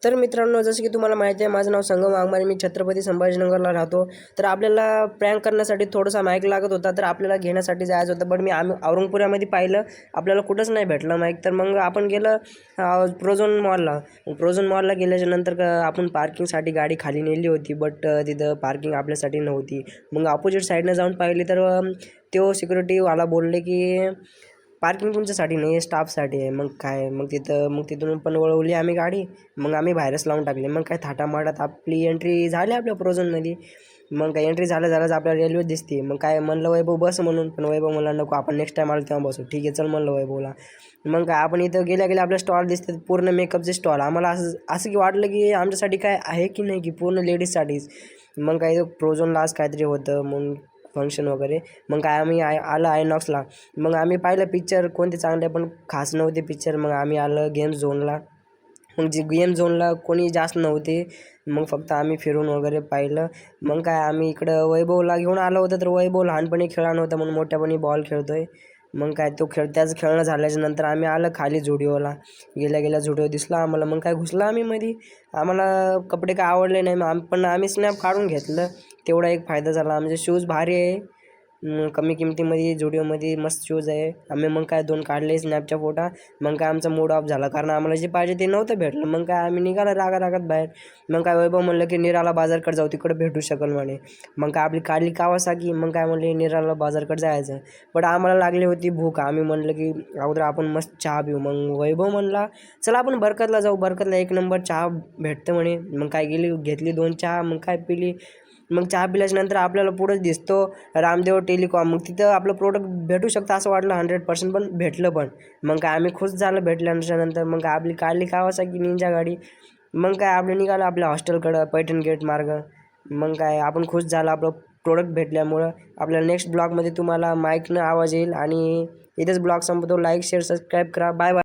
तर मित्रांनो, जसं की तुम्हाला माहिती आहे, माझं नाव संगम वाघमारे, मी छत्रपती संभाजीनगरला राहतो. तर आपल्याला प्रँक करण्यासाठी थोडासा माईक लागत होता, तर आपल्याला घेण्यासाठी जायचं होतं. बट आम्ही औरंगपुरामध्ये पाहिलं, आपल्याला कुठंच नाही भेटलं माईक. तर मग आपण गेलं प्रोझोन मॉलला. प्रोझोन मॉलला गेल्याच्यानंतर आपण पार्किंगसाठी गाडी खाली नेली होती, बट तिथं पार्किंग आपल्यासाठी नव्हती. मग अपोजिट साईडनं जाऊन पाहिली तर तो सिक्युरिटीवाला बोलले की पार्किंग तुमच्यासाठी नाही, स्टाफसाठी आहे. मग तिथून पण वळवली आम्ही गाडी. मग आम्ही बाहेरच लावून टाकले. मग काय थाटामाटात आपली एंट्री झाली आपल्या प्रोझोनमध्ये. मग काय एंट्री झाल्याच आपल्याला रेल्वे दिसते. मग काय म्हणलं वैभव बस म्हणून, पण वैभव म्हणला नको, आपण नेक्स्ट टाईम आलो तेव्हा बसू. ठीक आहे चल म्हणलं वैभवला. मग काय आपण इथं गेल्या आपल्या स्टॉल दिसतात, पूर्ण मेकअपचे स्टॉल. आम्हाला असं की वाटलं की आमच्यासाठी काय आहे की नाही, की पूर्ण लेडीजसाठीच. मग काय प्रोझोनला आज काहीतरी होतं मग फंक्शन वगैरे. मग काय आम्ही आलं आयनॉक्सला. मग आम्ही पाहिलं पिक्चर कोणते चांगले, पण खास नव्हते पिक्चर. मग आम्ही आलं गेम झोनला. मग जे गेम झोनला कोणी जास्त नव्हते. मग फक्त आम्ही फिरून वगैरे पाहिलं. मग काय आम्ही इकडं वैभवला घेऊन आलो होतं, तर वैभव लहानपणी खेळला नव्हता म्हणून मोठ्यापणी बॉल खेळतोय. मग काय त्याचं खेळणं झाल्याच्या नंतर आम्ही आलं खाली झुडिओला. गेल्या झुडिओ दिसला आम्हाला. मग काय घुसला आम्ही मध्ये. आम्हाला कपडे काय आवडले नाही, पण आम्ही स्नॅप काढून घेतलं. तेवढा एक फायदा झाला. आमचे शूज भारी आहे, कमी किमतीमध्ये झुडिओमध्ये मस्त शूज आहे. आम्ही मग काय 2 काढले स्नॅपच्या फोटा. मग काय आमचा मूड ऑफ झाला, कारण आम्हाला जे पाहिजे ते नव्हतं भेटलं. मग काय आम्ही निघाला रागात बाहेर. मग काय वैभव म्हणलं की निराला बाजारकडे जाऊ, तिकडे भेटू शकेल म्हणे. मग काय आपली काढली कावासाकी. मग काय म्हणले निराला बाजारकडे जायचं. पण आम्हाला लागली होती भूक. आम्ही म्हणलं की अगोदर आपण मस्त चहा पिऊ. मग वैभव म्हणला चला आपण बरकतला जाऊ, बरकतला 1 नंबर चहा भेटतं म्हणे. मग काय घेतली 2 चहा. मग काय पिली. मग चहा पिल्याच्यानंतर आपल्याला पुढंच दिसतो रामदेव टेलिकॉम. मग तिथं आपलं प्रोडक्ट भेटू शकतं असं वाटलं 100%, पण भेटलं पण. मग काय आम्ही खुश झालं भेटल्यानंतर. मग काय आपली काढली कावासाकी निंजा गाडी. मग काय आपलं निघालं आपल्या हॉस्टेलकडं पैठण गेट मार्ग. मग काय आपण खुश झालं आपलं प्रोडक्ट भेटल्यामुळं. आपल्याला नेक्स्ट ब्लॉगमध्ये तुम्हाला माईकनं आवाज येईल. आणि इथेच ब्लॉग संपतो. लाईक शेअर सबस्क्राईब करा. Bye bye.